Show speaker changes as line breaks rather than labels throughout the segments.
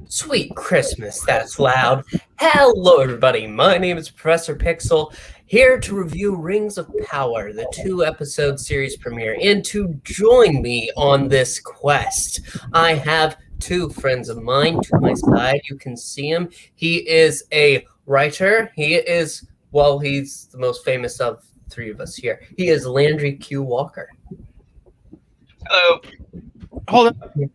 Sweet Christmas, that's loud. Hello, everybody. My name is Professor Pixel, here to review Rings of Power, the 2-episode series premiere. And to join me on this quest, I have two friends of mine to my side. You can see him. He is a writer. He's the most famous of three of us here. He is Landry Q. Walker.
Hello.
Hold on.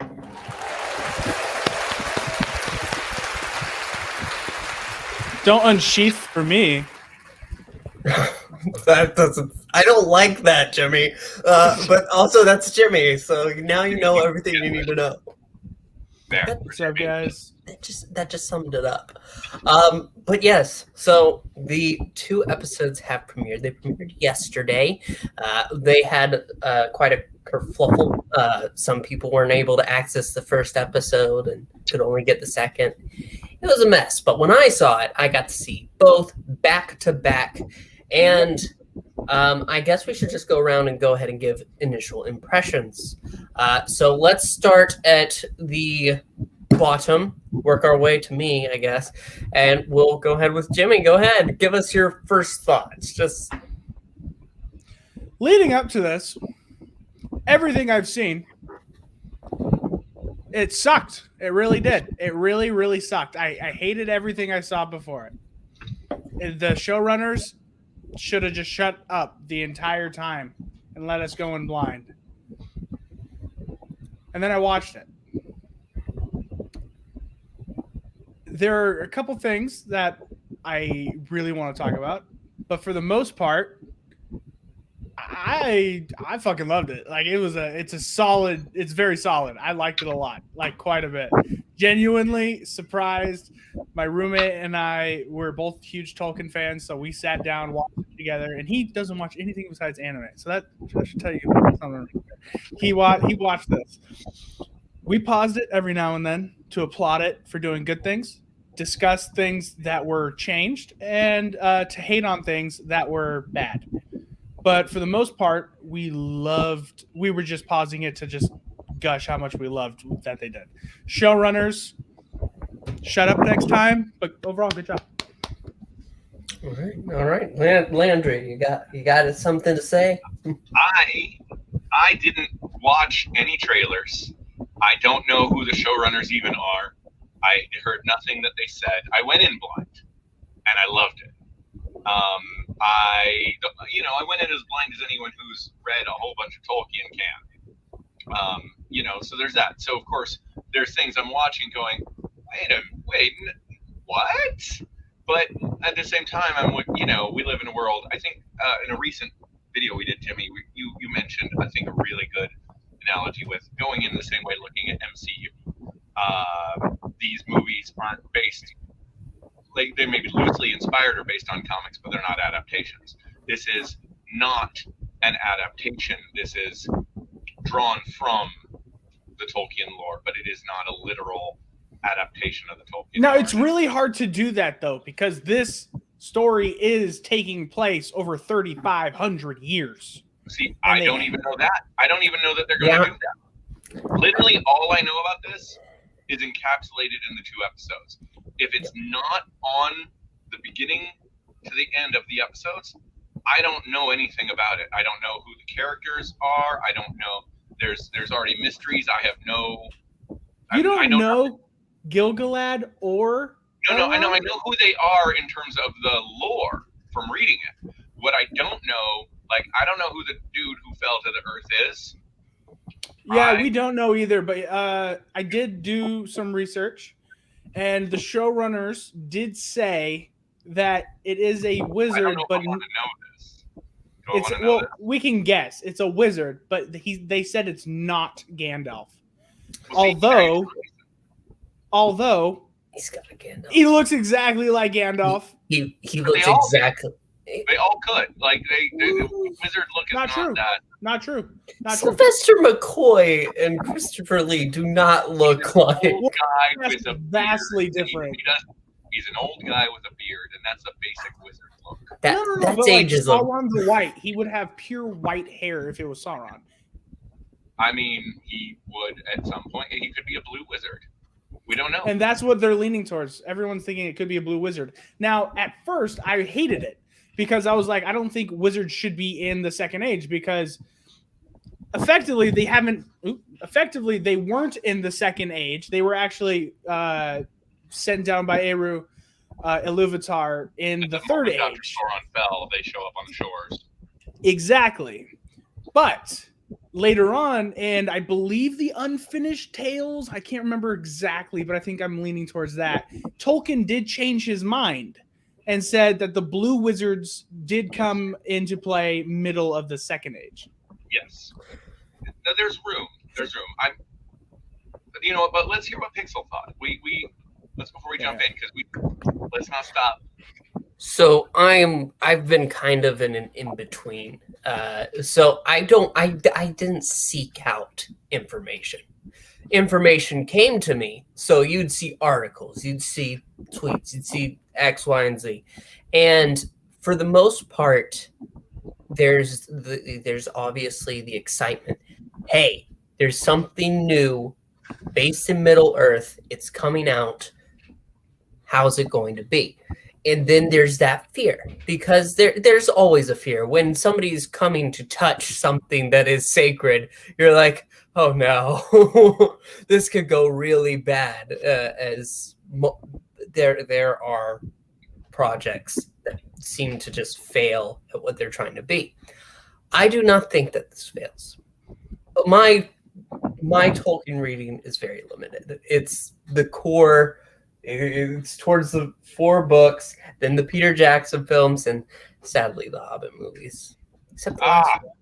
Don't unsheath for me.
That doesn't. I don't like that, Jimmy. But also, that's Jimmy. So now you know everything you need to know.
There.
What's up, guys?
That just summed it up. But yes, so the 2 episodes have premiered. They premiered yesterday. They had quite a kerfluffle. Some people weren't able to access the first episode and could only get the second. It was a mess, but when I saw it, I got to see both back to back. And I guess we should just go around and go ahead and give initial impressions. So let's start at the bottom, work our way to me, I guess, and we'll go ahead with Jimmy. Go ahead, give us your first thoughts. Just
leading up to this, everything I've seen, it sucked. It really did. It really, really sucked. I hated everything I saw before it. The showrunners should have just shut up the entire time and let us go in blind. And then I watched it. There are a couple things that I really want to talk about, but for the most part, I fucking loved it. Like it's very solid. I liked it a lot, like quite a bit. Genuinely surprised. My roommate and I were both huge Tolkien fans, so we sat down, watched it together, and he doesn't watch anything besides anime. So that should tell you something. He watched this. We paused it every now and then to applaud it for doing good things, discuss things that were changed, and to hate on things that were bad. But for the most part, we were just pausing it to just gush how much we loved that they did. Showrunners, shut up next time. But overall, good job.
all right. Landry, you got something to say?
I didn't watch any trailers. I don't know who the showrunners even are. I heard nothing that they said. I went in blind, and I loved it. I went in as blind as anyone who's read a whole bunch of Tolkien can. So there's that. So of course, there's things I'm watching going, wait, what? But at the same time, we live in a world. I think in a recent video we did, Jimmy, you mentioned, I think, a really good analogy with going in the same way looking at MCU. These movies aren't based. Like, they may be loosely inspired or based on comics, but they're not adaptations. This is not an adaptation. This is drawn from the Tolkien lore, but it is not a literal adaptation of the Tolkien lore.
It's really hard to do that, though, because this story is taking place over 3,500 years.
See, I don't even know that. I don't even know that they're going to do that. Literally, all I know about this is encapsulated in the 2 episodes. If it's not on the beginning to the end of the episodes, I don't know anything about it. I don't know who the characters are. I don't know. There's already mysteries. I have no.
You don't know Gil-galad or.
No, I know who they are in terms of the lore from reading it. What I don't know, I don't know who the dude who fell to the earth is.
Yeah, we don't know either, but I did do some research, and the showrunners did say that it is a wizard.
I don't know
but
if I want to know this.
We can guess it's a wizard, but they said it's not Gandalf.
Well,
Although
He's got a Gandalf.
he looks exactly like Gandalf.
He looks exactly.
They all could. The wizard look is
Not true.
that.
Not true.
Sylvester McCoy and Christopher Lee do not look like.
Old guy with a
vastly
beard.
different.
He's an old guy with a beard, and that's a basic wizard look.
No,
That's ageism.
Sauron's white. He would have pure white hair if it was Sauron.
I mean, he would at some point. He could be a blue wizard. We don't know.
And that's what they're leaning towards. Everyone's thinking it could be a blue wizard. Now, at first, I hated it because I was like, I don't think wizards should be in the Second Age because effectively they weren't in the Second Age. They were actually sent down by Eru Iluvatar in the Third Age.
After Sauron fell, they show up on the shores.
Exactly. But later on, and I believe the Unfinished Tales, I can't remember exactly, but I think I'm leaning towards that. Tolkien did change his mind and said that the blue wizards did come into play middle of the Second Age.
Yes. Now, there's room. There's room. But let's hear what Pixel thought. Let's before we jump in, because let's not stop.
So I've been kind of in an in-between. So I didn't seek out information. Information came to me. So you'd see articles, you'd see tweets, you'd see X, Y, and Z. And for the most part, there's obviously the excitement. Hey, there's something new based in Middle Earth. It's coming out. How's it going to be? And then there's that fear, because there's always a fear. When somebody's coming to touch something that is sacred, you're like, oh no, this could go really bad, there are projects that seem to just fail at what they're trying to be. I do not think that this fails. My Tolkien reading is very limited. It's the core. It's towards the 4 books, then the Peter Jackson films, and sadly the Hobbit movies. Except the last one.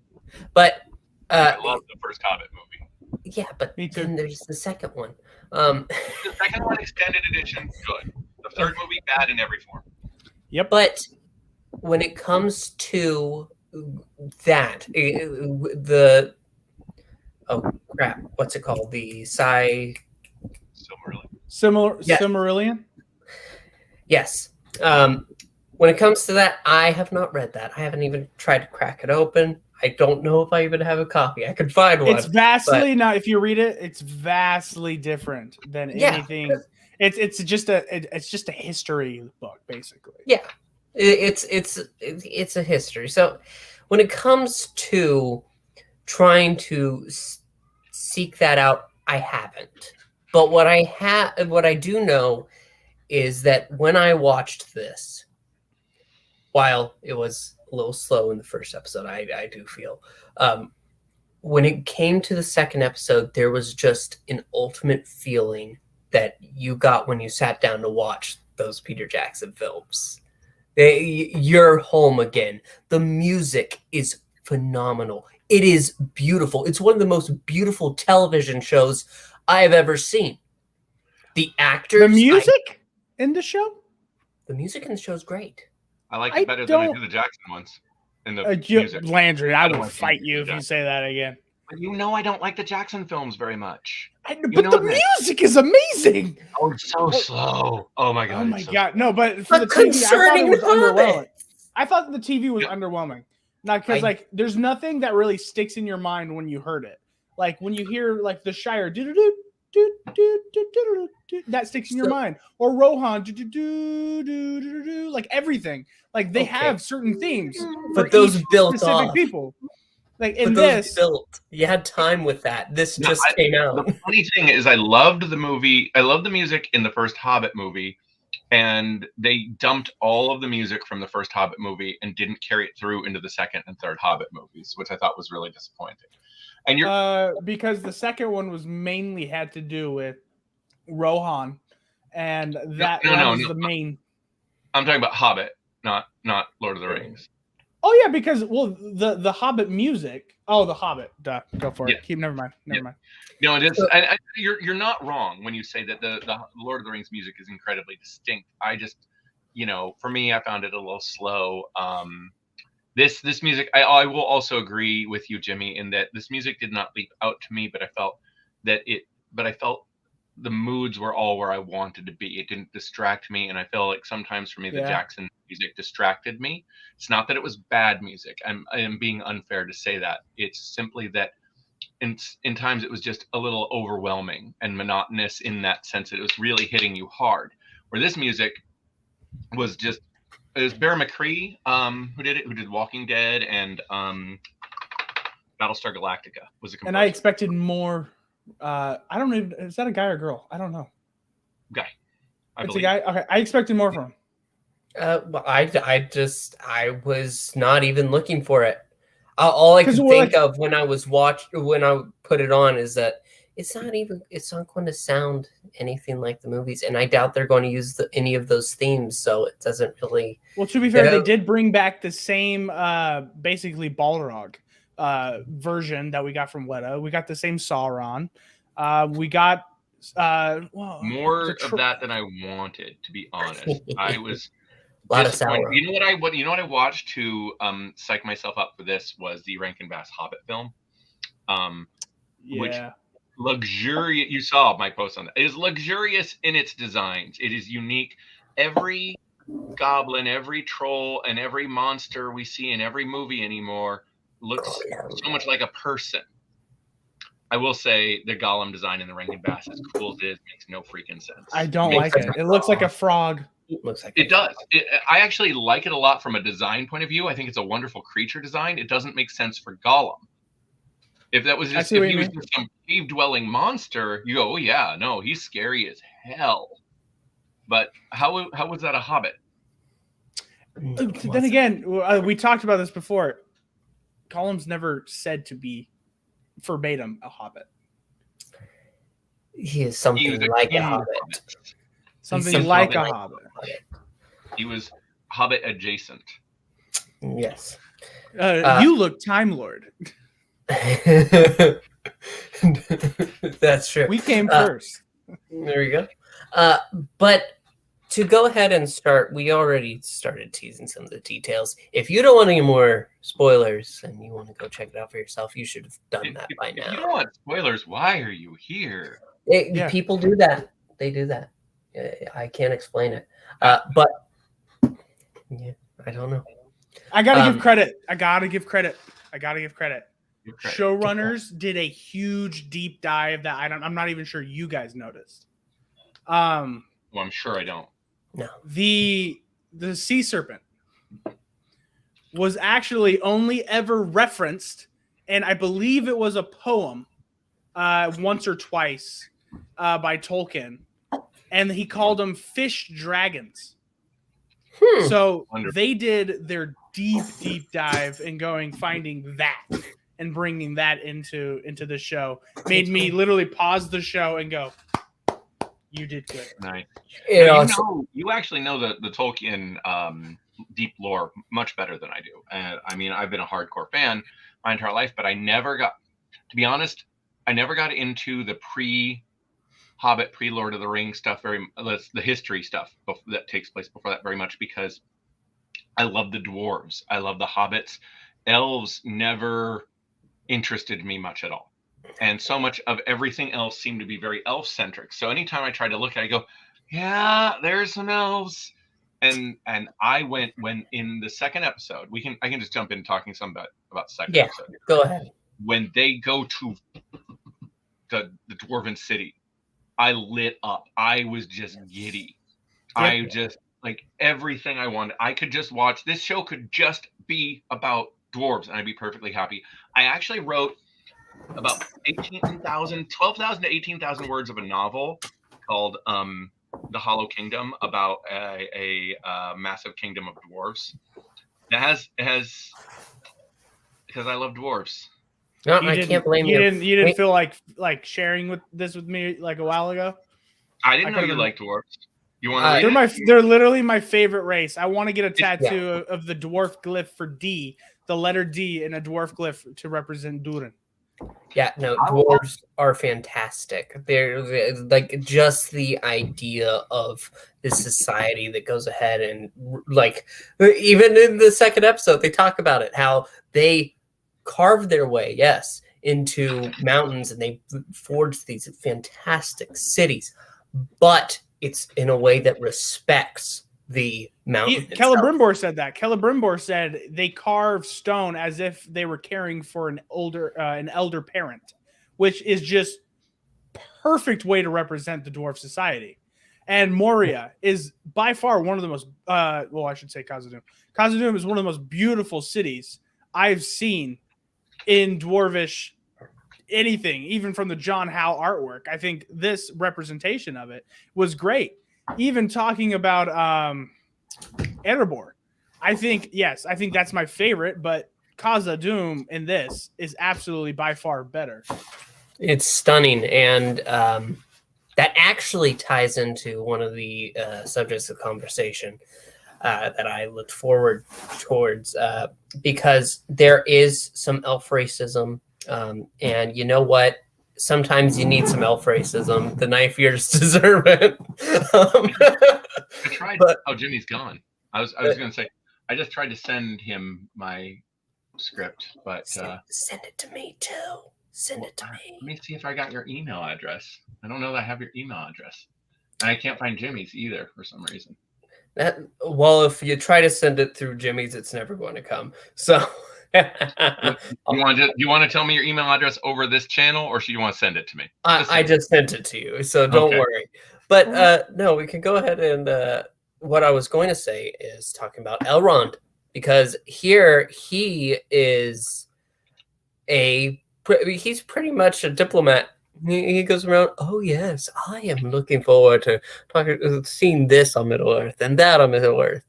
But
I love the first Hobbit movie.
Yeah, but then there's the second one.
The second one, extended edition, good. The third movie, bad in every form.
Yep.
But when it comes to that, what's it called? The
Silmarillion?
Yes. When it comes to that, I have not read that. I haven't even tried to crack it open. I don't know if I even have a copy. I could find one.
It's vastly now. If you read it, it's vastly different than anything. It's just a history book, basically.
Yeah, it's a history. So when it comes to trying to seek that out, I haven't. But what I do know is that when I watched this, while it was a little slow in the first episode, I do feel, when it came to the second episode, there was just an ultimate feeling that you got when you sat down to watch those Peter Jackson films. You're home again. The music is phenomenal. It is beautiful. It's one of the most beautiful television shows I have ever seen. The actors,
the music in the show,
the music in the show is great.
I like it better than I do the Jackson ones. In the music.
Landry, I will fight you if you say that again.
But I don't like the Jackson films very much.
But the music is amazing.
Oh, it's so slow. Oh my god.
Oh my god. No, but for the TV, I thought it was underwhelming. I thought the TV was underwhelming. Not because there's nothing that really sticks in your mind when you heard it. Like when you hear like the Shire that sticks in your mind, or Rohan like everything. Like they have certain themes,
but those built
specific
off
people. Like in this,
you had time with that. This just came out.
The funny thing is, I loved the movie. I loved the music in the first Hobbit movie, and they dumped all of the music from the first Hobbit movie and didn't carry it through into the second and third Hobbit movies, which I thought was really disappointing. And
because the second one was mainly had to do with Rohan, and that was the main.
I'm talking about Hobbit, not Lord of the Rings.
Oh yeah, because the Hobbit music. Oh, the Hobbit. Duh. Go for it. Never mind.
No, it is. And you're not wrong when you say that the Lord of the Rings music is incredibly distinct. I just, for me, I found it a little slow. This music, I will also agree with you, Jimmy, in that this music did not leap out to me, but I felt the moods were all where I wanted to be. It didn't distract me, and I feel like sometimes for me, the Jackson music distracted me. It's not that it was bad music. I am being unfair to say that. It's simply that in times it was just a little overwhelming and monotonous in that sense that it was really hitting you hard. Where this music was just, it was Bear McCree who did it, who did Walking Dead and Battlestar Galactica was a composer.
And I expected more. I don't even, is that a guy or girl? I don't know.
Guy.
It's a guy. Okay, I expected more from him.
Well, I was not even looking for it. All I could think of when I put it on is that it's not going to sound anything like the movies, and I doubt they're going to use any of those themes, so it doesn't really.
Well, to be fair, they did bring back the same, basically Balrog version that we got from Weta. We got the same Sauron. We got
more of that than I wanted, to be honest. I was
a lot of Sauron.
You know what I watched to psych myself up for this was the Rankin Bass Hobbit film. Which luxurious, you saw my post on that. It is luxurious in its designs. It is unique. Every goblin, every troll, and every monster we see in every movie anymore looks so much like a person. I will say the Gollum design in the Rankin Bass, as cool as it is, makes no freaking sense.
I don't like it. It looks like a frog.
Looks like
it does. I actually like it a lot from a design point of view. I think it's a wonderful creature design. It doesn't make sense for Gollum. If that was just, if he was just some cave-dwelling monster, you go, oh yeah, no, he's scary as hell. But how was that a hobbit?
Then again, we talked about this before. Gollum's never said to be verbatim a hobbit.
He is something like a hobbit.
Something like a hobbit.
He was hobbit adjacent.
Yes.
You look Time Lord.
That's true.
We came first.
There you go. But to go ahead and start, we already started teasing some of the details. If you don't want any more spoilers and you want to go check it out for yourself, you should have done that by now.
If you don't want spoilers, why are you here?
People do that. They do that. I can't explain it. But yeah, I don't know.
I gotta give credit. Showrunners did a huge deep dive that I'm not even sure you guys noticed.
Well, I'm sure I don't.
No.
The sea serpent was actually only ever referenced, and I believe it was a poem once or twice by Tolkien, and he called them fish dragons. So they did their deep dive in finding that and bringing that into the show. Made me literally pause the show and go, you did good.
Nice. You actually know the Tolkien deep lore much better than I do. I mean, I've been a hardcore fan my entire life, but I never got, to be honest, into the pre-Hobbit, pre-Lord of the Rings stuff, the history stuff that takes place before that very much, because I love the dwarves. I love the hobbits. Elves never interested me much at all. And so much of everything else seemed to be very elf-centric. So anytime I tried to look at it, I go, yeah, there's some elves. And I went, when in the second episode, I can just jump in talking some about the second episode.
Yeah, go ahead.
When they go to the Dwarven city, I lit up. I was just giddy. Yeah. I just, like, everything I wanted. I could just watch. This show could just be about dwarves, and I'd be perfectly happy. I actually wrote about 12,000 to 18,000 words of a novel called The Hollow Kingdom, about a massive kingdom of dwarves. It has because I love dwarves.
No, I can't blame you.
You didn't feel like sharing this with me like a while ago?
I didn't know you liked dwarves. You want to
they're literally my favorite race. I want to get a tattoo of the dwarf glyph for D, the letter D, and a dwarf glyph to represent Durin.
Yeah, no, dwarves are fantastic. They're like just the idea of this society that goes ahead and, like, even in the second episode, they talk about it, how they carve their way, yes, into mountains, and they forge these fantastic cities, but it's in a way that respects the mountain.
Celebrimbor said that. Celebrimbor said they carve stone as if they were caring for an elder parent. which is just perfect way to represent the dwarf society. And Moria is by far one of the most, well, I should say Khazad-dûm. Khazad-dûm is one of the most beautiful cities I've seen in dwarvish anything, even from the John Howe artwork. I think this representation of it was great. Even talking about Erebor, I think that's my favorite, but Khazad-dûm in this is absolutely by far better.
It's stunning, and that actually ties into one of the subjects of conversation that I looked forward towards, because there is some elf racism, and you know what? Sometimes you need some elf racism. The knife ears deserve it.
I tried. Jimmy's gone. I was going to say, I just tried to send him my script, but
send it to me too. Send it to me.
Let me see if I got your email address. I don't know that I have your email address, and I can't find Jimmy's either for some reason.
Well, if you try to send it through Jimmy's, it's never going to come. So,
you want to tell me your email address over this channel, or should you want to send it to me?
I just sent it to you, so don't worry. But no, we can go ahead and what I was going to say is talking about Elrond, because here he is he's pretty much a diplomat. He goes around, oh yes, I am looking forward to seeing this on Middle Earth and that on Middle Earth.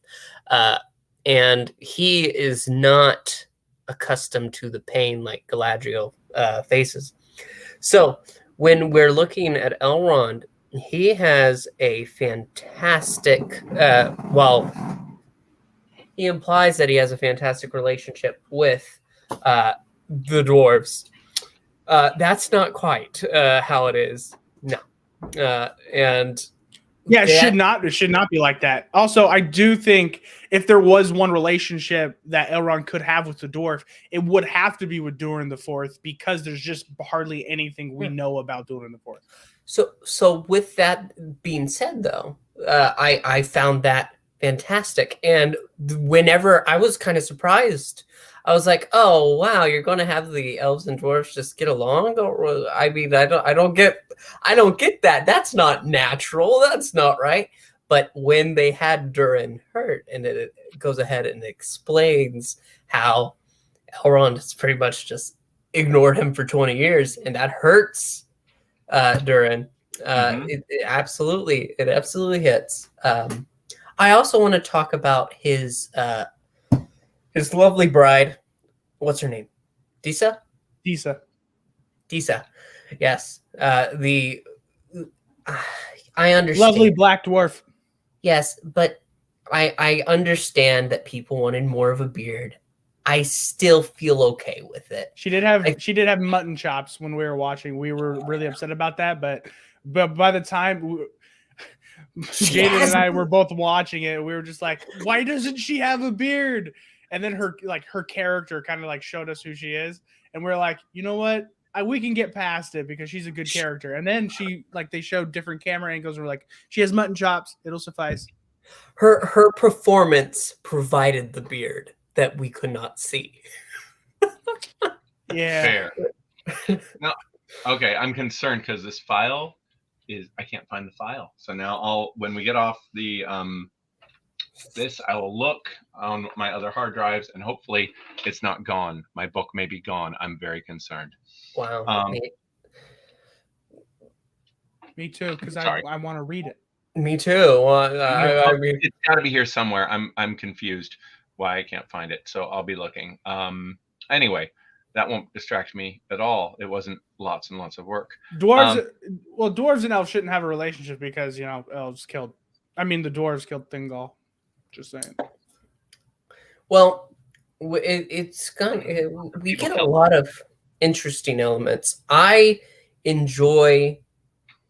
And he is not accustomed to the pain like Galadriel faces. So when we're looking at Elrond, he has a fantastic, he implies that he has a fantastic relationship with the dwarves. That's not quite how it is. No. And
yeah, it should not be like that. Also, I do think if there was one relationship that Elrond could have with the dwarf, it would have to be with Durin the Fourth, because there's just hardly anything we know about Durin the Fourth.
So with that being said, though, I found that fantastic. And whenever I was kind of surprised, I was like, "Oh wow, you're going to have the elves and dwarves just get along?" I mean, I don't get that. That's not natural. That's not right. But when they had Durin hurt, and it goes ahead and explains how Elrond has pretty much just ignored him for 20 years, and that hurts Durin. It absolutely hits. I also want to talk about his lovely bride. What's her name? Disa. Yes. I understand.
Lovely black dwarf.
Yes, but I understand that people wanted more of a beard. I still feel okay with it.
She did have mutton chops when we were watching. We were really upset about that, but by the time Jaden and I were both watching it, we were just like, why doesn't she have a beard? And then her character kind of like showed us who she is, and we're like, you know what? We can get past it because she's a good character. And then they showed different camera angles, and we're like, she has mutton chops. It'll suffice.
Her performance provided the beard that we could not see.
Yeah.
Fair. No. Okay, I'm concerned because this file I can't find the file. So now when we get off the this, I will look on my other hard drives, and hopefully it's not gone. My book may be gone. I'm very concerned.
Wow.
Me too, because I want to read it.
Me too. I mean,
it's got to be here somewhere. I'm confused why I can't find it. So I'll be looking. Anyway, that won't distract me at all. It wasn't lots and lots of work.
Dwarves and elves shouldn't have a relationship because elves killed. I mean, the dwarves killed Thingol. Just saying.
Well, it's gone. We get a lot of interesting elements. I enjoy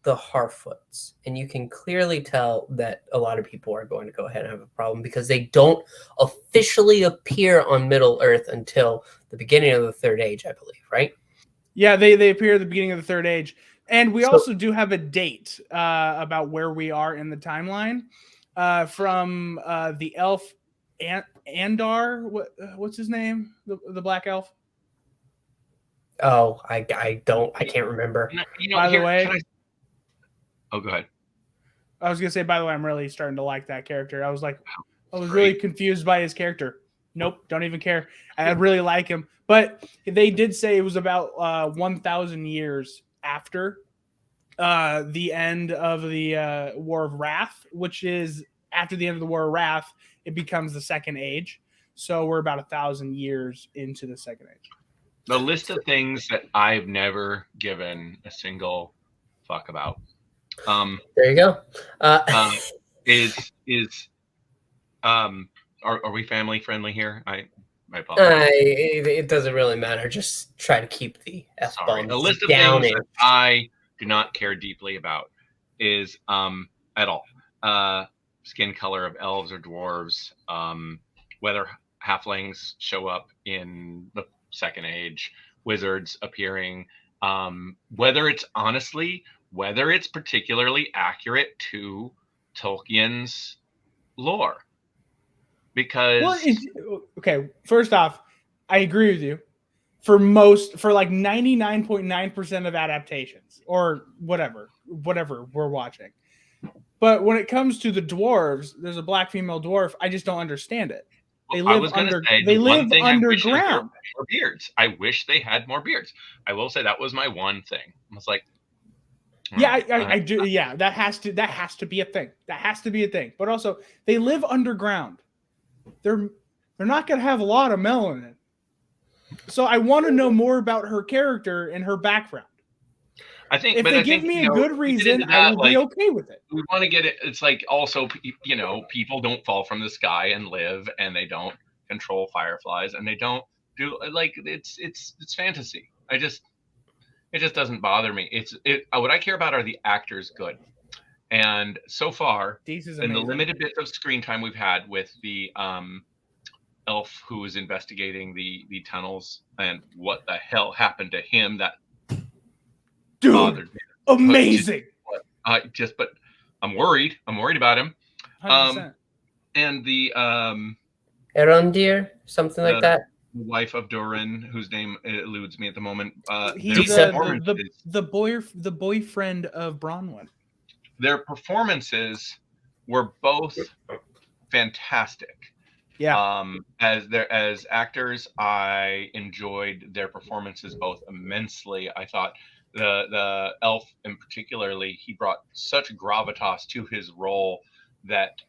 the Harfoots, and you can clearly tell that a lot of people are going to go ahead and have a problem because they don't officially appear on Middle Earth until the beginning of the Third Age, I believe, right?
Yeah, they appear at the beginning of the Third Age. And we also do have a date about where we are in the timeline from the elf Andar. What's his name? The black elf?
Oh, I can't remember.
You know,
By the
here,
way,
can I? Oh, go ahead.
I was gonna say, by the way, I'm really starting to like that character. I was
Great.
really confused by his character. Nope, don't even care. I really like him. But they did say it was about 1,000 years after the end of the War of Wrath, which is after the end of the War of Wrath, it becomes the Second Age. So we're about 1,000 years into the Second Age.
The list of things that I've never given a single fuck about.
There you go.
Is are we family friendly here? I apologize.
It doesn't really matter. Just try to keep the F
Sorry.
bombs
A list of
down.
things that I do not care deeply about is at all. Skin color of elves or dwarves, whether halflings show up in the Second Age, wizards appearing, whether it's particularly accurate to Tolkien's lore. Because
okay, first off, I agree with you. For like 99.9% of adaptations or whatever we're watching. But when it comes to the dwarves, there's a black female dwarf. I just don't understand it. They live underground.
More beards. I wish they had more beards. I will say that was my one thing. I was like,
yeah, I do. Yeah, that has to be a thing. That has to be a thing. But also, they live underground. They're not going to have a lot of melanin. So I want to know more about her character and her background.
I think
if they give me a good reason, I will be okay with it.
We want to get it. It's like also, people don't fall from the sky and live, and they don't control fireflies, and they don't do it's fantasy. It just doesn't bother me. What I care about are the actors good. And so far, in the limited bit of screen time we've had with the elf who was investigating the tunnels and what the hell happened to him, that
dude, amazing.
But I'm worried. I'm worried about him.
100%.
And the
Elrond, something like that.
The wife of Durin, whose name eludes me at the moment.
He's the boyfriend of Bronwyn.
Their performances were both fantastic.
Yeah.
As actors, I enjoyed their performances both immensely. I thought the elf, in particularly, he brought such gravitas to his role that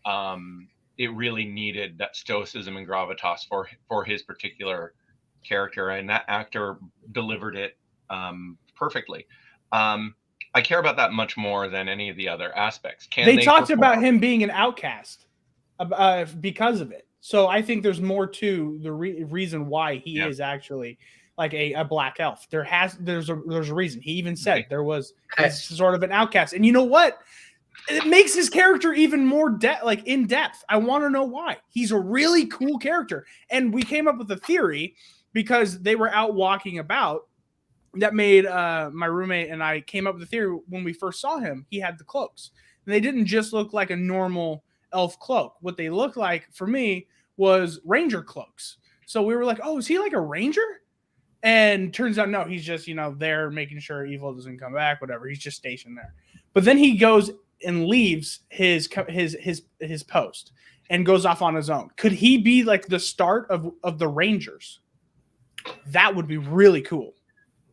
it really needed that stoicism and gravitas for his particular character, and that actor delivered it perfectly. I care about that much more than any of the other aspects.
They talked about him being an outcast because of it. So I think there's more to the reason why he is actually like a black elf. There's a reason. He even said there was sort of an outcast. And you know what? It makes his character even more in depth. I want to know why. He's a really cool character. And we came up with a theory because they were out walking about that made my roommate and I came up with the theory when we first saw him. He had the cloaks. And they didn't just look like a normal elf cloak. What they looked like for me was ranger cloaks. So we were like, oh, is he like a ranger? And turns out, no, he's just, there making sure evil doesn't come back, whatever. He's just stationed there. But then he goes and leaves his post and goes off on his own. Could he be like the start of the Rangers? That would be really cool.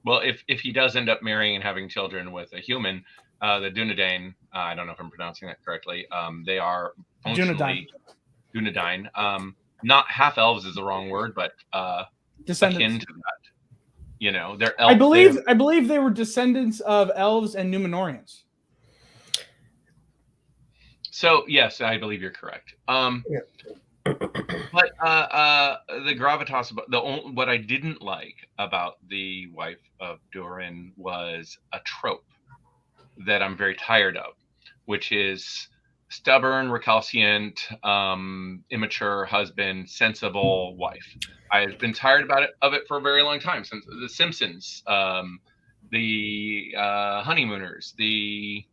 Well, if he does end up marrying and having children with a human, the Dunedain, I don't know if I'm pronouncing that correctly. They are functionally Dunedain. Not half elves is the wrong word, but
descendants.
Akin to that. They're
elves. I believe they were descendants of elves and Numenorians.
So yes, I believe you're correct. But the gravitas, what I didn't like about the wife of Durin was a trope that I'm very tired of, which is stubborn, recalcitrant, immature husband, sensible wife. I've been tired of it for a very long time, since The Simpsons, the Honeymooners, we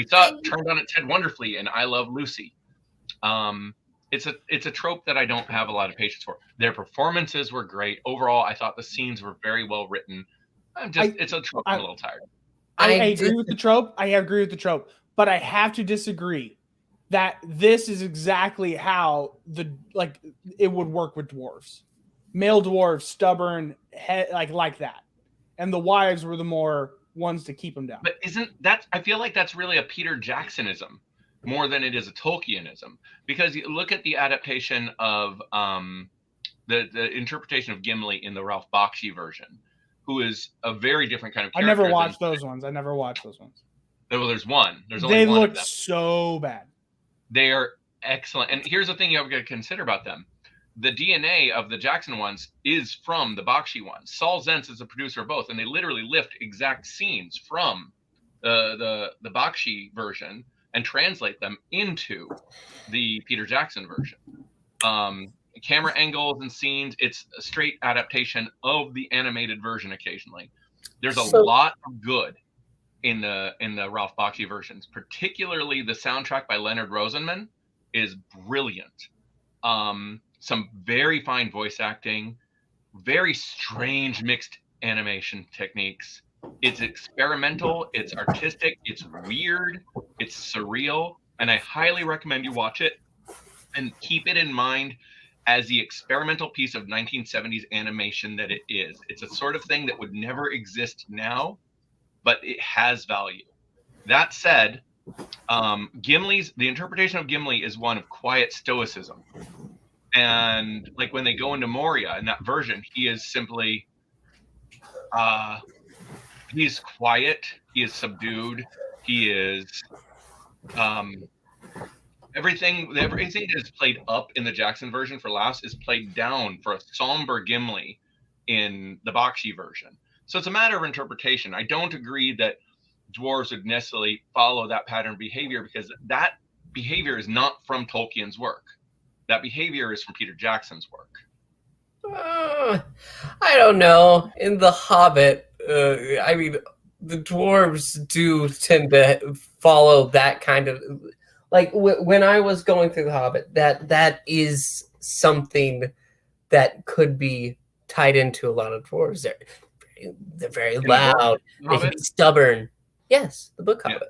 thought turned on its head wonderfully, and I Love Lucy. It's a trope that I don't have a lot of patience for. Their performances were great. Overall, I thought the scenes were very well written. It's a trope. I'm a little tired.
I agree with the trope. I agree with the trope, but I have to disagree that this is exactly how it would work with dwarves. Male dwarves, stubborn, like that, and the wives were the more ones to keep them down.
But isn't that? I feel like that's really a Peter Jacksonism more than it is a Tolkienism, because you look at the adaptation of the interpretation of Gimli in the Ralph Bakshi version, who is a very different kind of character.
I never watched those ones.
Well, there's one. There's only
they
one
look
of them.
So bad.
They are excellent. And here's the thing you have to consider about them. The DNA of the Jackson ones is from the Bakshi ones. Saul Zaentz is the producer of both, and they literally lift exact scenes from the Bakshi version and translate them into the Peter Jackson version. Camera angles and scenes, it's a straight adaptation of the animated version occasionally. There's a lot of good in the Ralph Bakshi versions, particularly the soundtrack by Leonard Rosenman is brilliant. Some very fine voice acting, very strange mixed animation techniques. It's experimental, it's artistic, it's weird, it's surreal, and I highly recommend you watch it and keep it in mind as the experimental piece of 1970s animation that it is. It's a sort of thing that would never exist now, but it has value. That said, the interpretation of Gimli is one of quiet stoicism. And like when they go into Moria in that version, he is simply, he's quiet, he is subdued, he is, everything that is played up in the Jackson version for laughs is played down for a somber Gimli in the Bakshi version. So it's a matter of interpretation. I don't agree that dwarves would necessarily follow that pattern of behavior, because that behavior is not from Tolkien's work. That behavior is from Peter Jackson's work.
I don't know. In The Hobbit, I mean, the dwarves do tend to follow that kind of... Like, when I was going through The Hobbit, that is something that could be tied into a lot of dwarves. They're very loud. They can be stubborn. Yes, the book Hobbit.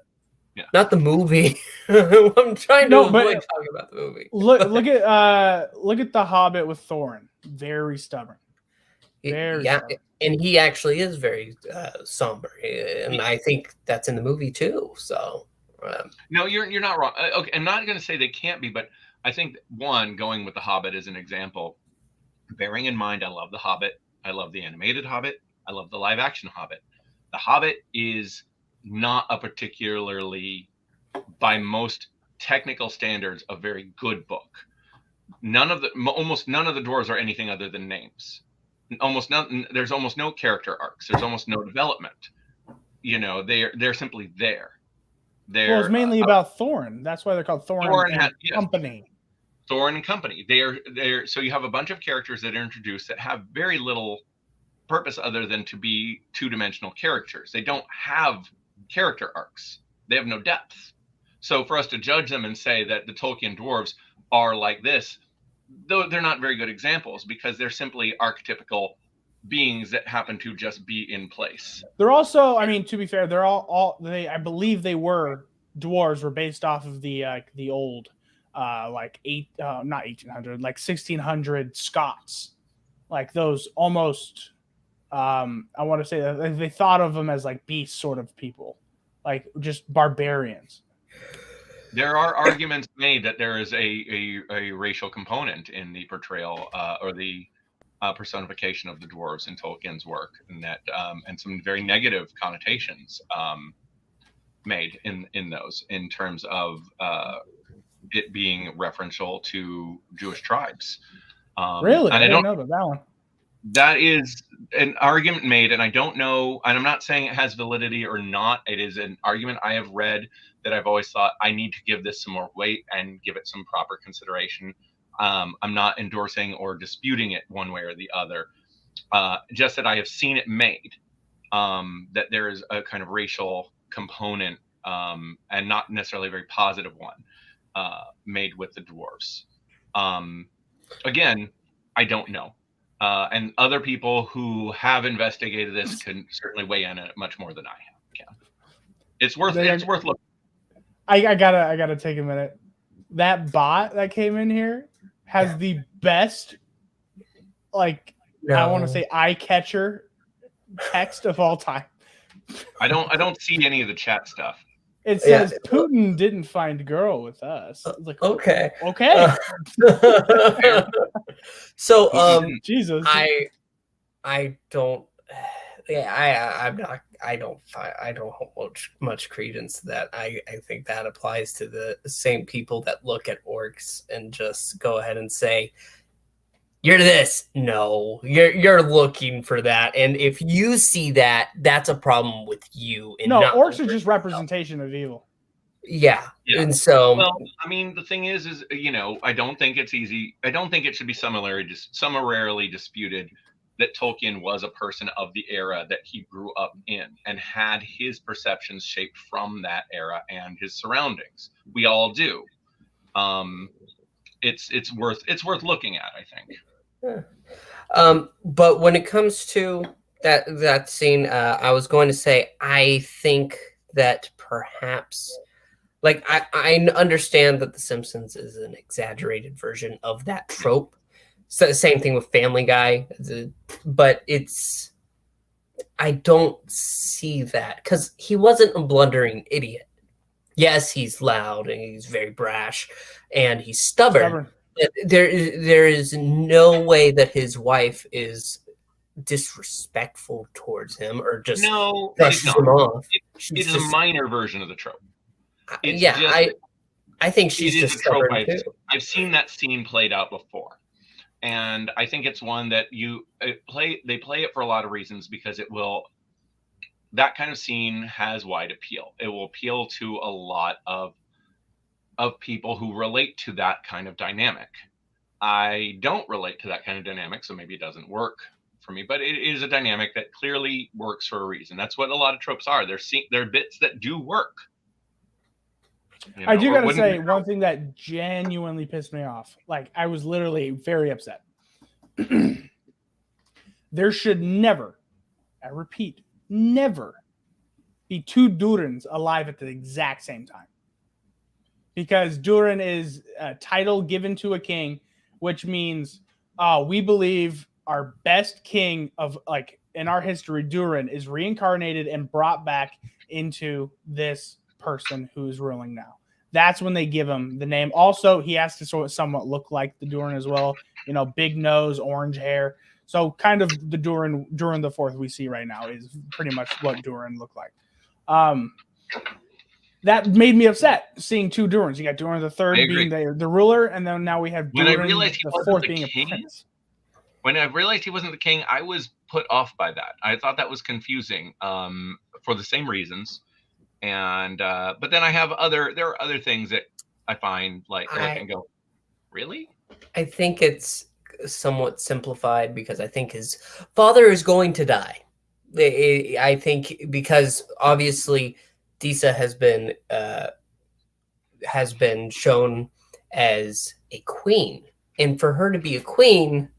Yeah.
Not the movie. I'm trying to avoid talking about the movie.
Look at the Hobbit with Thorin. Very stubborn.
Stubborn. And he actually is very somber, and I think that's in the movie too. So
no, you're not wrong. Okay, I'm not going to say they can't be, but I think going with the Hobbit as an example, bearing in mind I love the Hobbit, I love the animated Hobbit, I love the live action Hobbit. The Hobbit is not a particularly, by most technical standards, a very good book. Almost none of the dwarves are anything other than names. There's almost no character arcs. There's almost no development. They're simply there.
It's mainly about Thorin. That's why they're called Thorin and Company.
Thorin and Company. They're so you have a bunch of characters that are introduced that have very little purpose other than to be two-dimensional characters. They don't have character arcs. They have no depth. So for us to judge them and say that the Tolkien dwarves are like this, though they're not very good examples, because they're simply archetypical beings that happen to just be in place.
They're also, I mean, to be fair, they're I believe they were dwarves were based off of the old not 1800, like 1600 Scots, like those almost I want to say that they thought of them as like beast sort of people, like just barbarians.
There are arguments made that there is a racial component in the portrayal or the personification of the dwarves in Tolkien's work, and that and some very negative connotations made in those, in terms of it being referential to Jewish tribes.
Really? I don't know about that one.
That is an argument made, and I don't know, and I'm not saying it has validity or not. It is an argument I have read that I've always thought I need to give this some more weight and give it some proper consideration. I'm not endorsing or disputing it one way or the other. Just that I have seen it made, that there is a kind of racial component, and not necessarily a very positive one, made with the dwarves. Again, I don't know. And other people who have investigated this can certainly weigh in it much more than I can. It's worth looking.
I gotta take a minute. That bot that came in here has the best, like, I want to say eye catcher text of all time.
I don't see any of the chat stuff.
It says Putin didn't find girl with us. Like,
okay. So
Jesus,
I don't. Yeah, I'm not. I don't hold much credence to that. I think that applies to the same people that look at orcs and just go ahead and say, "You're this." No, you're looking for that, and if you see that, that's a problem with you. And
no,
not
orcs are just representation of evil.
Yeah. And so,
well, I mean, the thing is I don't think it's easy. I don't think it should be summarily disputed that Tolkien was a person of the era that he grew up in and had his perceptions shaped from that era and his surroundings. We all do. It's worth looking at, I think.
But when it comes to that scene, I was going to say, I think that perhaps, like, I understand that The Simpsons is an exaggerated version of that trope. So same thing with Family Guy, but I don't see that because he wasn't a blundering idiot. Yes, he's loud and he's very brash and he's stubborn. There is no way that his wife is disrespectful towards him or just brushes him off.
It is a minor version of the trope.
I think she's just stubborn too.
I've seen that scene played out before. And I think it's one that they play it for a lot of reasons because that kind of scene has wide appeal. It will appeal to a lot of people who relate to that kind of dynamic. I don't relate to that kind of dynamic, so maybe it doesn't work for me, but it is a dynamic that clearly works for a reason. That's what a lot of tropes are. They're bits that do work.
I do gotta say one thing that genuinely pissed me off. Like, I was literally very upset. There should never, I repeat, never be two Durins alive at the exact same time. Because Durin is a title given to a king, which means we believe our best king of, like, in our history, Durin, is reincarnated and brought back into this person who's ruling now. That's when they give him the name. Also, he has to somewhat look like the Durin as well. Big nose, orange hair. So kind of the Durin the Fourth we see right now is pretty much what Durin looked like. That made me upset seeing two Durins. You got Durin the Third being the ruler, and then now we have Durin the Fourth being a prince.
When I realized he wasn't the king, I was put off by that. I thought that was confusing for the same reasons. And but then there are other things that I find like I go, really?
I think it's somewhat simplified because I think his father is going to die. I think because obviously Disa has been shown as a queen, and for her to be a queen,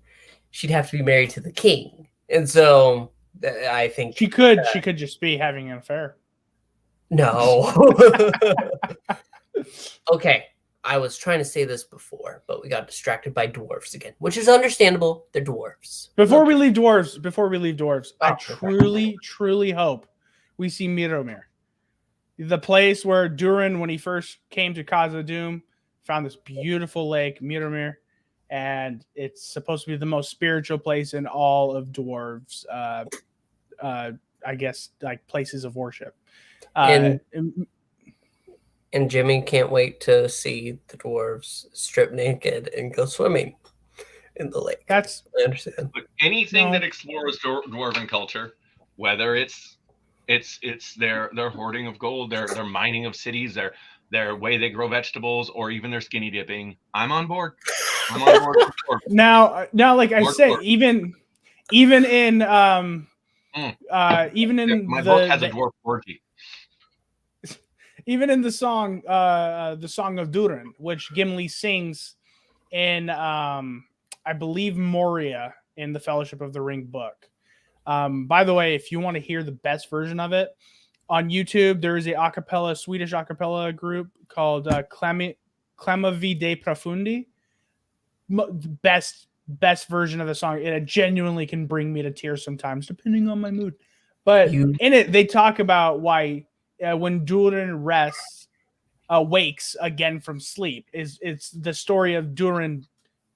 she'd have to be married to the king, and so I think
she could just be having an affair.
No. Okay, I was trying to say this before, but we got distracted by dwarves again, which is understandable. They're dwarves.
Before we leave dwarves, I truly hope we see Miromir, the place where Durin, when he first came to Khazad-dûm, found this beautiful lake, Miromir, and it's supposed to be the most spiritual place in all of dwarves. I guess, like, places of worship.
And Jimmy can't wait to see the dwarves strip naked and go swimming in the lake. I understand.
But anything that explores dwarven culture, whether it's their hoarding of gold, their mining of cities, their way they grow vegetables, or even their skinny dipping, I'm on board.
Now, like I say, even in my
book has a dwarf orgy.
Even in the Song of Durin, which Gimli sings in, I believe, Moria in the Fellowship of the Ring book. By the way, if you want to hear the best version of it, on YouTube, there is a Swedish a cappella group called Clamavi de Profundi. Best version of the song. It genuinely can bring me to tears sometimes, depending on my mood. But in it, they talk about why when Durin wakes again from sleep, it's the story of Durin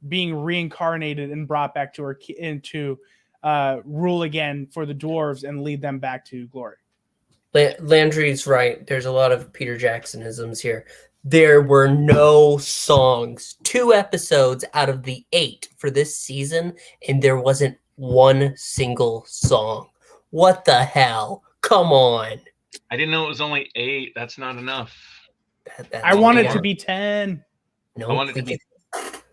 being reincarnated and brought back to into rule again for the dwarves and lead them back to glory.
Landry's right. There's a lot of Peter Jacksonisms here. There were no songs. 2 episodes out of the 8 for this season, and there wasn't one single song. What the hell? Come on.
I didn't know it was only 8. That's not enough.
I want it to be 10.
No, I want it to be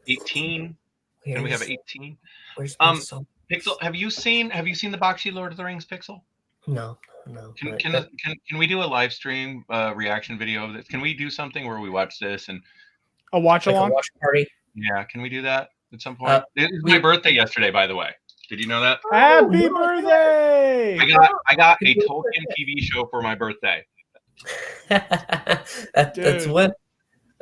18. Can we have 18?
Where's my song?
Pixel, have you seen the Bakshi Lord of the Rings, Pixel?
No.
Can we do a live stream reaction video of this? Can we do something where we watch this and
a watch along?
A watch party?
Yeah, can we do that at some point? It was my birthday yesterday, by the way. Did you know that?
Happy birthday!
I got a Tolkien TV show for my birthday.
That's what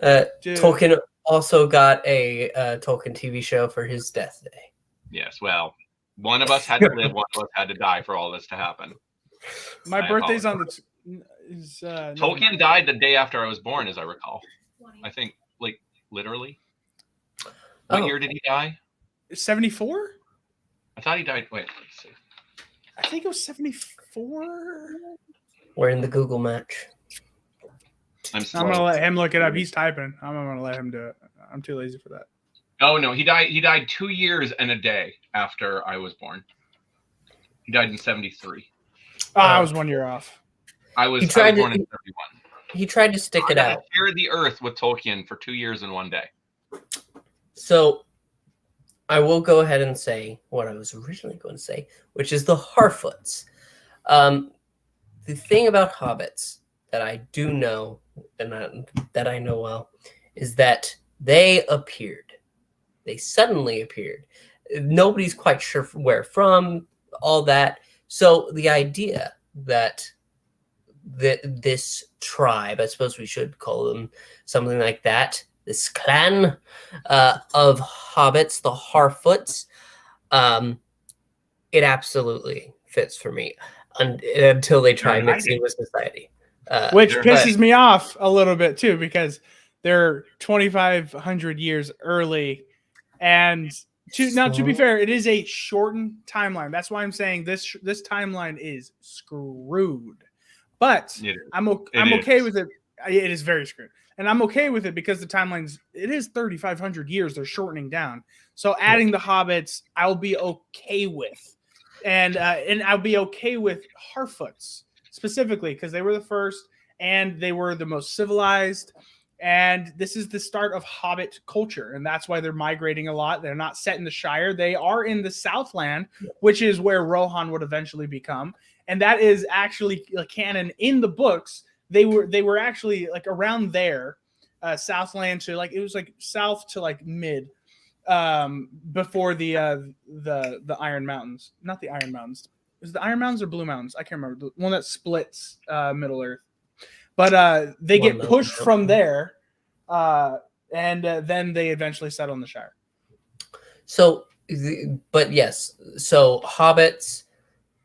Tolkien also got a Tolkien TV show for his death day.
Yes, well, one of us had to live, one of us had to die for all this to happen.
My birthday's on the.
Tolkien died the day after I was born, as I recall. I think, like, literally. What year did he die?
74?
I thought he died. Wait, let's see.
I think it was 74.
We're in the Google match.
I'm
gonna let him look it up. He's typing. I'm gonna let him do it. I'm too lazy for that.
Oh no, he died 2 years and a day after I was born. He died in 73.
Oh, I was 1 year off.
I was born in 71.
He tried to stick it out.
Share the earth with Tolkien for 2 years and 1 day.
So I will go ahead and say what I was originally going to say, which is the Harfoots. The thing about hobbits that I do know, and that I know well, is that they appeared. They suddenly appeared. Nobody's quite sure where from, all that. So the idea that this tribe, I suppose we should call them something like that, this clan of hobbits, the Harfoots, it absolutely fits for me until they try mixing with society.
Which pisses me off a little bit too, because they're 2,500 years early. And to be fair, it is a shortened timeline. That's why I'm saying this timeline is screwed. But I'm okay with it. It is very screwed. And I'm okay with it because the timelines, it is 3,500 years. They're shortening down. So adding the hobbits, I'll be okay with. And I'll be okay with Harfoots specifically because they were the first and they were the most civilized. And this is the start of Hobbit culture. And that's why they're migrating a lot. They're not set in the Shire. They are in the Southland, which is where Rohan would eventually become. And that is actually a canon in the books. They were actually like around there, Southland to like, it was like south to like mid, before the Iron Mountains. Not the Iron Mountains. Is it the Iron Mountains or Blue Mountains? I can't remember. The one that splits Middle Earth. But they get pushed from there, and then they eventually settle in the Shire.
So, but yes, so hobbits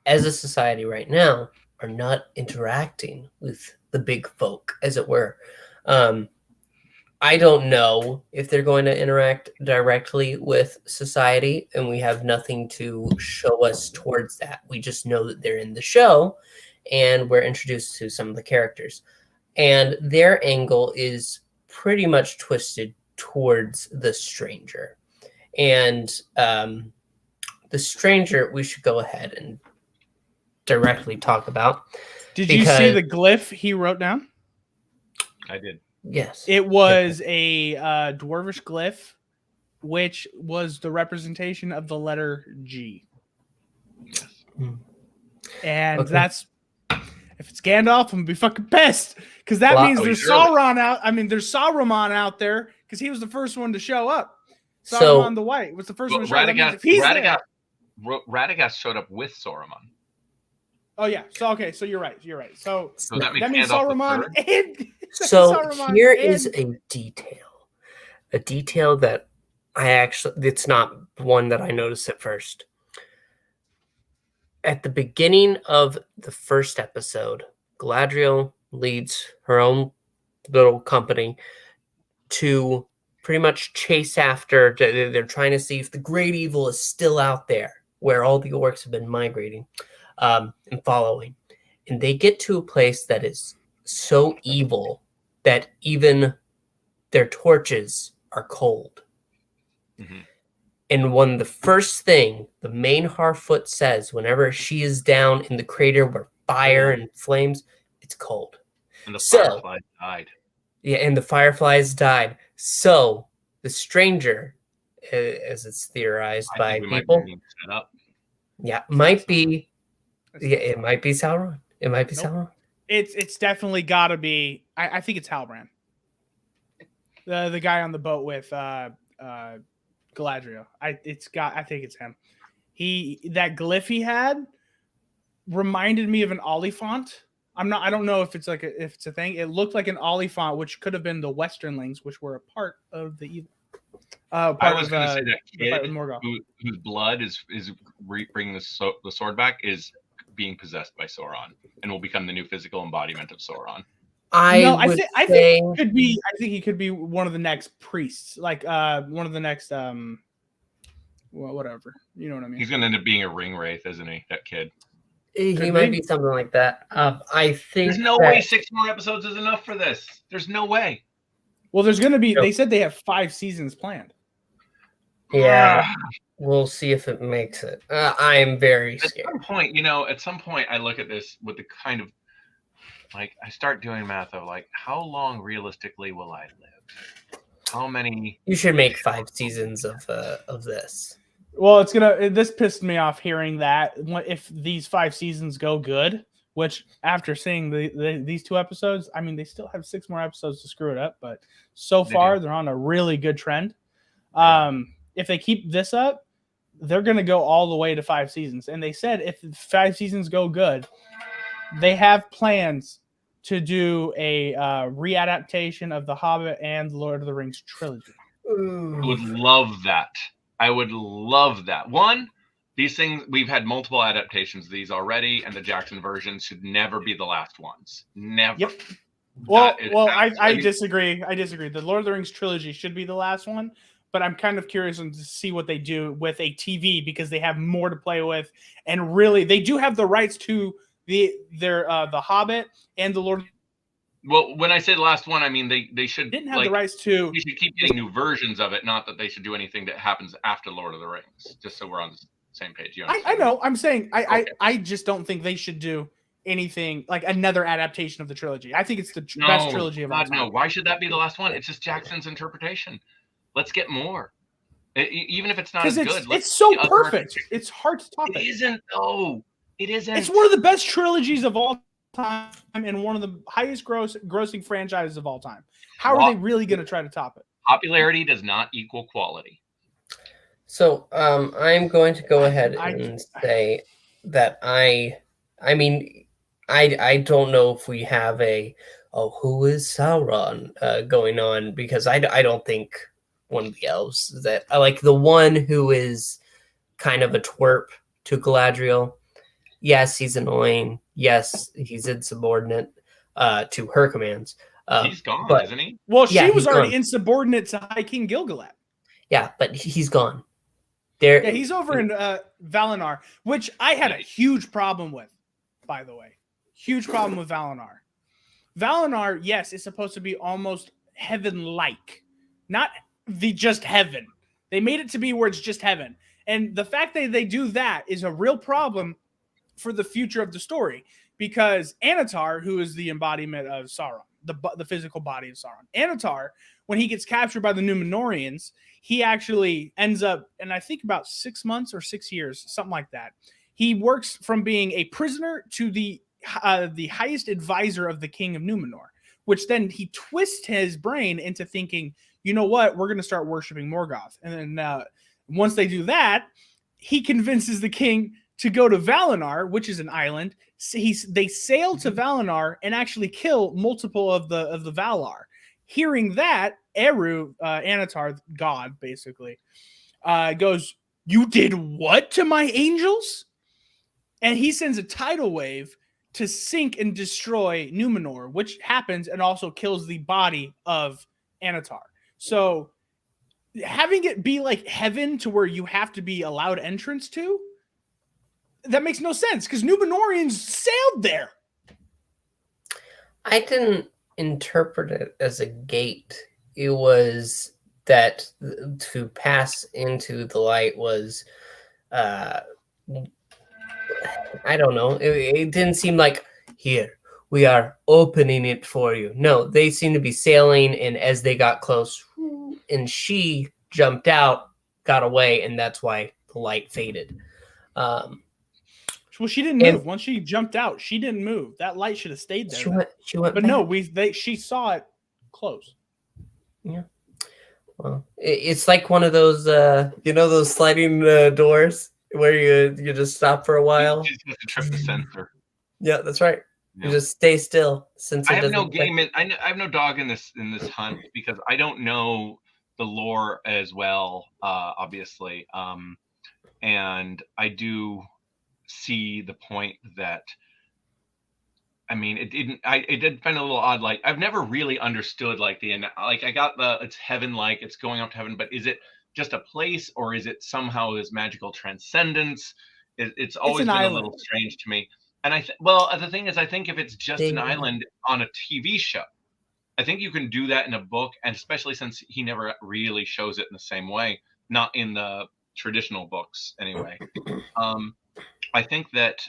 as a society right now are not interacting with the big folk, as it were. I don't know if they're going to interact directly with society, and we have nothing to show us towards that. We just know that they're in the show, and we're introduced to some of the characters. And their angle is pretty much twisted towards the stranger. And the stranger, we should go ahead and directly talk about.
Did you see the glyph he wrote down?
I did.
Yes.
It was a dwarvish glyph, which was the representation of the letter G. And that's... If it's Gandalf, I'm gonna be fucking pissed because that means there's Sauron out. I mean, there's Saruman out there because he was the first one to show up. Saruman the White was the first one to show up.
Radagast showed up with Saruman.
Oh yeah. So you're right. So
that
that
makes
means
Gandalf the
Saruman
third?
and
So
Saruman
here
and
is a detail that it's not one that I noticed at first. At the beginning of the first episode, Galadriel leads her own little company to pretty much chase after. They're trying to see if the great evil is still out there, where all the orcs have been migrating and following. And they get to a place that is so evil that even their torches are cold.
Mm-hmm.
And one the first thing the main Harfoot says whenever she is down in the crater where fire and flames, it's cold.
And the
So-
fireflies died.
Yeah, and the fireflies died. So the stranger, as it's theorized
I
by
think we might
people,
be being set up.
yeah,
It's
might
not
be.
It's
Yeah,
not
it might be Sauron. It might be
Nope.
Sauron.
It's definitely got to be. I think it's Halbrand, the guy on the boat with Galadriel. I think it's him. That glyph he had reminded me of an Oliphant. I don't know if it's if it's a thing. It looked like an Oliphant, which could have been the Westerlings, which were a part of the evil.
I was going to say that
the fight
kid
with Morgoth.
whose blood is bringing the sword back is being possessed by Sauron and will become the new physical embodiment of Sauron.
I
think he could be one of the next priests, like one of the next well, whatever. You know what I mean?
He's going to end up being a ring wraith, isn't he? That kid.
he might be something like that. I think
There's no way 6 more episodes is enough for this. There's no way.
Well, there's going to be. They said they have 5 seasons planned.
Yeah, we'll see if it makes it. I am very scared.
At some point, I look at this with the kind of I start doing math of how long realistically will I live? How many?
You should make 5 seasons of this.
Well, this pissed me off hearing that if these 5 seasons go good, which after seeing these 2 episodes, I mean, they still have 6 more episodes to screw it up, but so far they're on a really good trend. If they keep this up, they're going to go all the way to 5 seasons. And they said if 5 seasons go good, they have plans to do a readaptation of The Hobbit and the Lord of the Rings trilogy.
I would love that. I would love that. One, these things, we've had multiple adaptations of these already, and the Jackson versions should never be the last ones. Never.
Yep. Well, I disagree. The Lord of the Rings trilogy should be the last one, but I'm kind of curious to see what they do with a TV because they have more to play with, and really, they do have the rights to the Hobbit and the Lord.
Well, when I say the last one, I mean they should
didn't have the rights to.
You should keep getting new versions of it, not that they should do anything that happens after Lord of the Rings. Just so we're on the same page.
I know. I'm saying I just don't think they should do anything like another adaptation of the trilogy. I think it's the best trilogy of all time.
No, why should that be the last one? It's just Jackson's interpretation. Let's get more. Even if it's not as good.
It's so perfect. It's hard to top it.
It isn't, though. It isn't.
It's one of the best trilogies of all time and one of the highest grossing franchises of all time. How are they really going to try to top it?
Popularity does not equal quality.
So I'm going to go ahead and say that I don't know if we have who is Sauron going on, because I don't think one of the elves that I like, the one who is kind of a twerp to Galadriel. Yes, he's annoying. Yes, he's insubordinate to her commands.
He's gone, isn't he?
Well, she was already insubordinate to High King Gilgalad.
Yeah, but he's gone.
Yeah, he's over in Valinor, which I had a huge problem with, by the way. Huge problem with Valinor. Valinor, yes, is supposed to be almost heaven-like. Not just heaven. They made it to be where it's just heaven. And the fact that they do that is a real problem for the future of the story, because Anatar, who is the embodiment of Sauron, the physical body of Sauron, Anatar, when he gets captured by the Númenóreans, he actually ends up, and I think about 6 months or 6 years, something like that. He works from being a prisoner to the highest advisor of the king of Númenor, which then he twists his brain into thinking, you know what, we're going to start worshiping Morgoth. And then once they do that, he convinces the king to go to Valinor, which is an island. They sail to Valinor and actually kill multiple of the Valar. Hearing that, Eru, Anatar, God, basically, goes, "You did what to my angels?" And he sends a tidal wave to sink and destroy Numenor, which happens and also kills the body of Anatar. So having it be like heaven to where you have to be allowed entrance to, that makes no sense because Numenorians sailed there.
I didn't interpret it as a gate. It was that to pass into the light was, I don't know. It didn't seem like, here, we are opening it for you. No, they seem to be sailing, and as they got close, and she jumped out, got away, and that's why the light faded.
Well, she didn't move. Once she jumped out, she didn't move. That light should have stayed there.
She went
but
back.
No, she saw it close.
Yeah. Well, it's like one of those, those sliding doors where you just stop for a while.
You just have to trip the sensor.
Yeah, that's right. You just stay still.
I have no game in. I have no dog in this hunt because I don't know the lore as well, obviously. And I do see the point that, I mean, it did find a little odd. Like, I've never really understood I got it's heaven, like it's going up to heaven, but is it just a place or is it somehow this magical transcendence? It's always been a little strange to me. And the thing is, I think if it's just an island on a TV show, I think you can do that in a book, and especially since he never really shows it in the same way, not in the traditional books anyway. I think that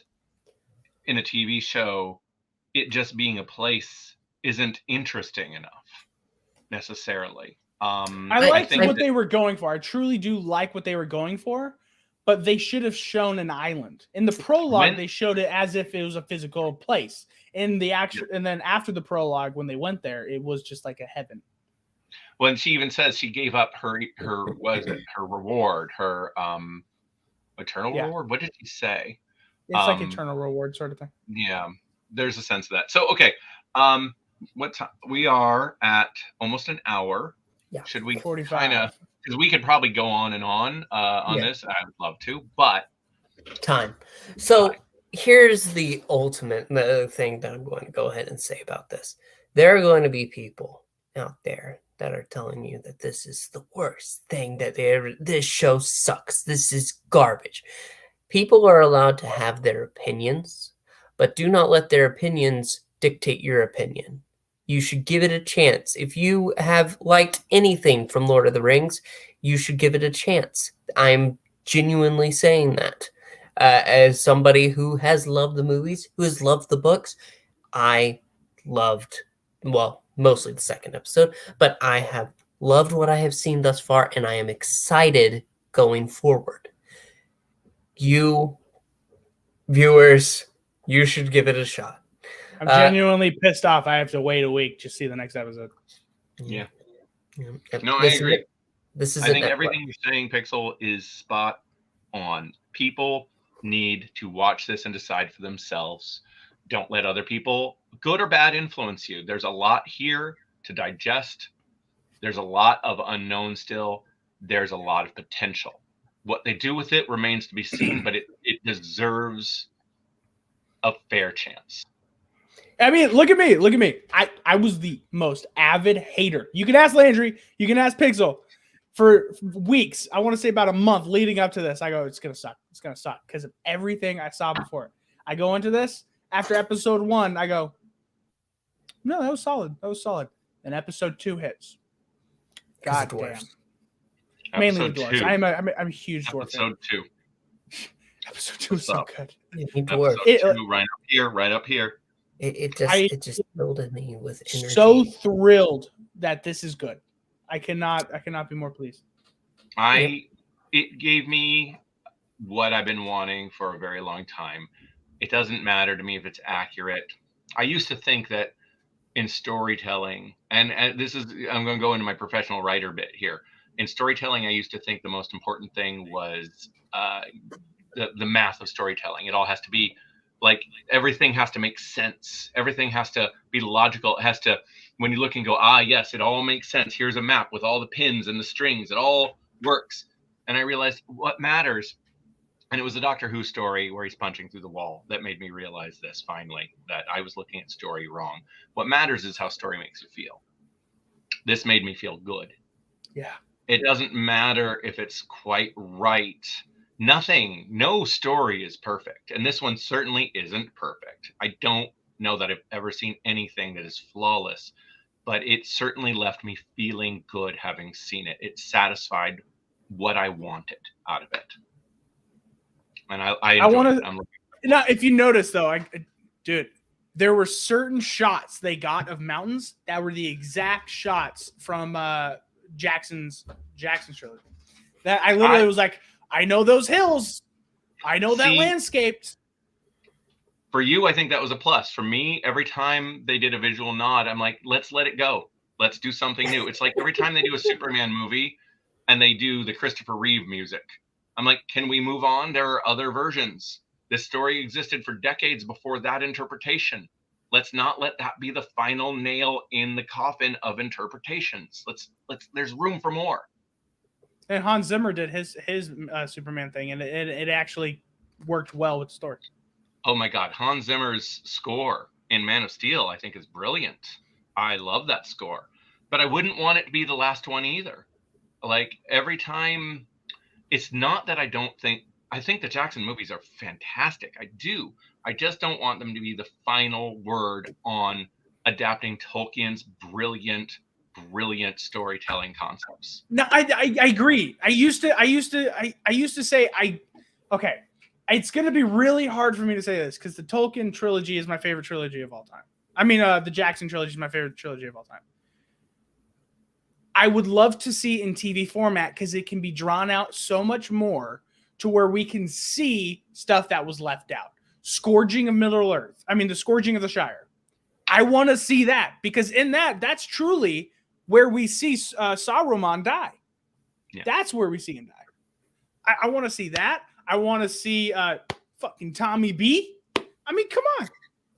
in a TV show, it just being a place isn't interesting enough necessarily.
I liked what they were going for. I truly do like what they were going for, but they should have shown an island. In the prologue, they showed it as if it was a physical place. In the actual, and then after the prologue, when they went there, it was just like a heaven.
Well, and she even says she gave up her reward, her eternal reward. What did she say?
It's like eternal reward sort of thing.
Yeah, there's a sense of that. So okay, what time? We are at almost an hour.
Yeah.
Should we
45?
Kind of, because we could probably go on and on this. I would love to, but
time. So here's the ultimate thing that I'm going to go ahead and say about this. There are going to be people out there that are telling you that this is the worst thing that this show sucks. This is garbage. People are allowed to have their opinions, but do not let their opinions dictate your opinion. You should give it a chance. If you have liked anything from Lord of the Rings, you should give it a chance. I'm genuinely saying that. As somebody who has loved the movies, who has loved the books, I loved, mostly the second episode, but I have loved what I have seen thus far, and I am excited going forward. You, viewers, you should give it a shot.
I'm genuinely pissed off. I have to wait a week to see the next episode.
Yeah. No, I agree.
I
think everything you're saying, Pixel, is spot on. People need to watch this and decide for themselves. Don't let other people, good or bad, influence you. There's a lot here to digest. There's a lot of unknown still. There's a lot of potential. What they do with it remains to be seen, but it deserves a fair chance.
I mean, look at me. I was the most avid hater. You can ask Landry, you can ask Pixel. For weeks, I want to say about a month leading up to this, I go, it's going to suck. It's going to suck because of everything I saw before. I go into this, after episode 1, I go, no, that was solid. And episode 2 hits. God damn. Mainly the Dwarves. I'm a huge Dwarf fan. Episode 2 is so good.
Episode 2, right up here.
It just filled me with energy.
So thrilled that this is good. I cannot be more pleased.
It gave me what I've been wanting for a very long time. It doesn't matter to me if it's accurate. I used to think that in storytelling, and this is, I'm going to go into my professional writer bit here. In storytelling, I used to think the most important thing was the math of storytelling. It all has to be like, everything has to make sense. Everything has to be logical. It has to, when you look and go, yes, it all makes sense. Here's a map with all the pins and the strings. It all works. And I realized what matters. And it was a Doctor Who story where he's punching through the wall that made me realize this finally, that I was looking at story wrong. What matters is how story makes you feel. This made me feel good.
Yeah.
It doesn't matter if it's quite right. No story is perfect. And this one certainly isn't perfect. I don't know that I've ever seen anything that is flawless, but it certainly left me feeling good having seen it. It satisfied what I wanted out of it. And I enjoyed it.
Now, if you notice, though, dude, there were certain shots they got of mountains that were the exact shots from Jackson's trilogy. That I literally was like, I know those hills. I know that landscape.
For you, I think that was a plus. For me, every time they did a visual nod, I'm like, let's let it go. Let's do something new. It's like every time they do a Superman movie and they do the Christopher Reeve music, I'm like, can we move on? There are other versions. This story existed for decades before that interpretation. Let's not let that be the final nail in the coffin of interpretations. Let's there's room for more.
And Hans Zimmer did his Superman thing, and it actually worked well with the story.
Oh my God, Hans Zimmer's score in Man of Steel, I think, is brilliant. I love that score, but I wouldn't want it to be the last one either. Like, every time, it's not that I think the Jackson movies are fantastic. I do. I just don't want them to be the final word on adapting Tolkien's brilliant storytelling concepts.
No, I agree. I used to say okay. It's going to be really hard for me to say this because the Tolkien trilogy is my favorite trilogy of all time. I mean, the Jackson trilogy is my favorite trilogy of all time. I would love to see in TV format because it can be drawn out so much more to where we can see stuff that was left out. Scourging of Middle Earth. I mean, the Scourging of the Shire. I want to see that because in that's truly where we see Saruman die. Yeah. That's where we see him die. I want to see that. I want to see fucking Tommy B. I mean, come on.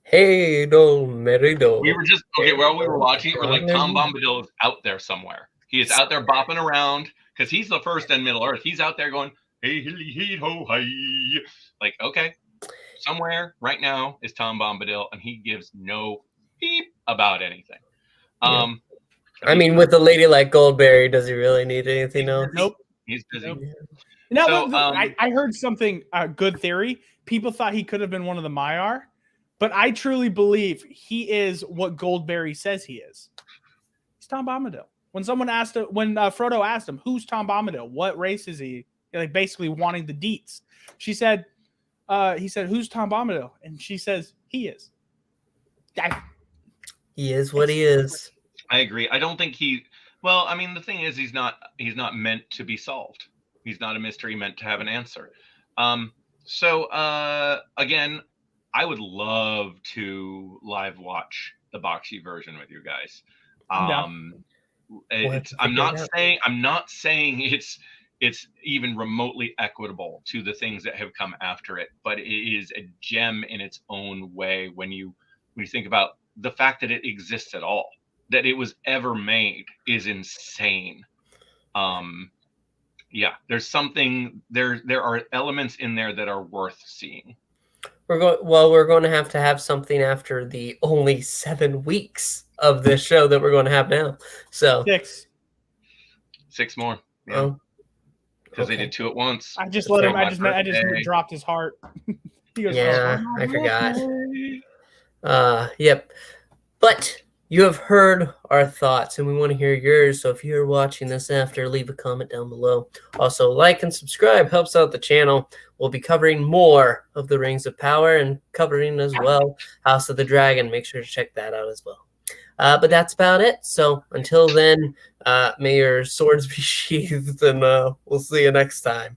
Hey, do, Merido.
We were just, while we were watching it, we're like, Tom Bombadil is out there somewhere. He is out there bopping around because he's the first in Middle Earth. He's out there going, hey, hilly, hey, ho, hi. Like, okay, somewhere right now is Tom Bombadil, and he gives no beep about anything.
Yeah. I mean, with a lady like Goldberry, does he really need anything else?
Nope. He's busy.
Nope. Now, I heard something, good theory. People thought he could have been one of the Maiar, but I truly believe he is what Goldberry says he is. He's Tom Bombadil. When Frodo asked him, who's Tom Bombadil? What race is he? Like, basically wanting the deets. He said, who's Tom Bombadil? And she says, he is.
He is what he is.
I agree. I don't think the thing is, he's not meant to be solved. He's not a mystery meant to have an answer. Again, I would love to live watch the Bakshi version with you guys. I'm not saying it's even remotely equitable to the things that have come after it, but it is a gem in its own way when you think about the fact that it exists at all, that it was ever made is insane. There's something there are elements in there that are worth seeing.
We're going to have something after the only 7 weeks of this show that we're going to have now. So
6 more. Yeah. Because they did 2 at once.
I just let him. I just dropped his heart.
He goes, yeah, I forgot. Yep. But you have heard our thoughts, and we want to hear yours. So if you're watching this after, leave a comment down below. Also, like and subscribe. Helps out the channel. We'll be covering more of the Rings of Power and covering as well House of the Dragon. Make sure to check that out as well. But that's about it. So until then, may your swords be sheathed, and we'll see you next time.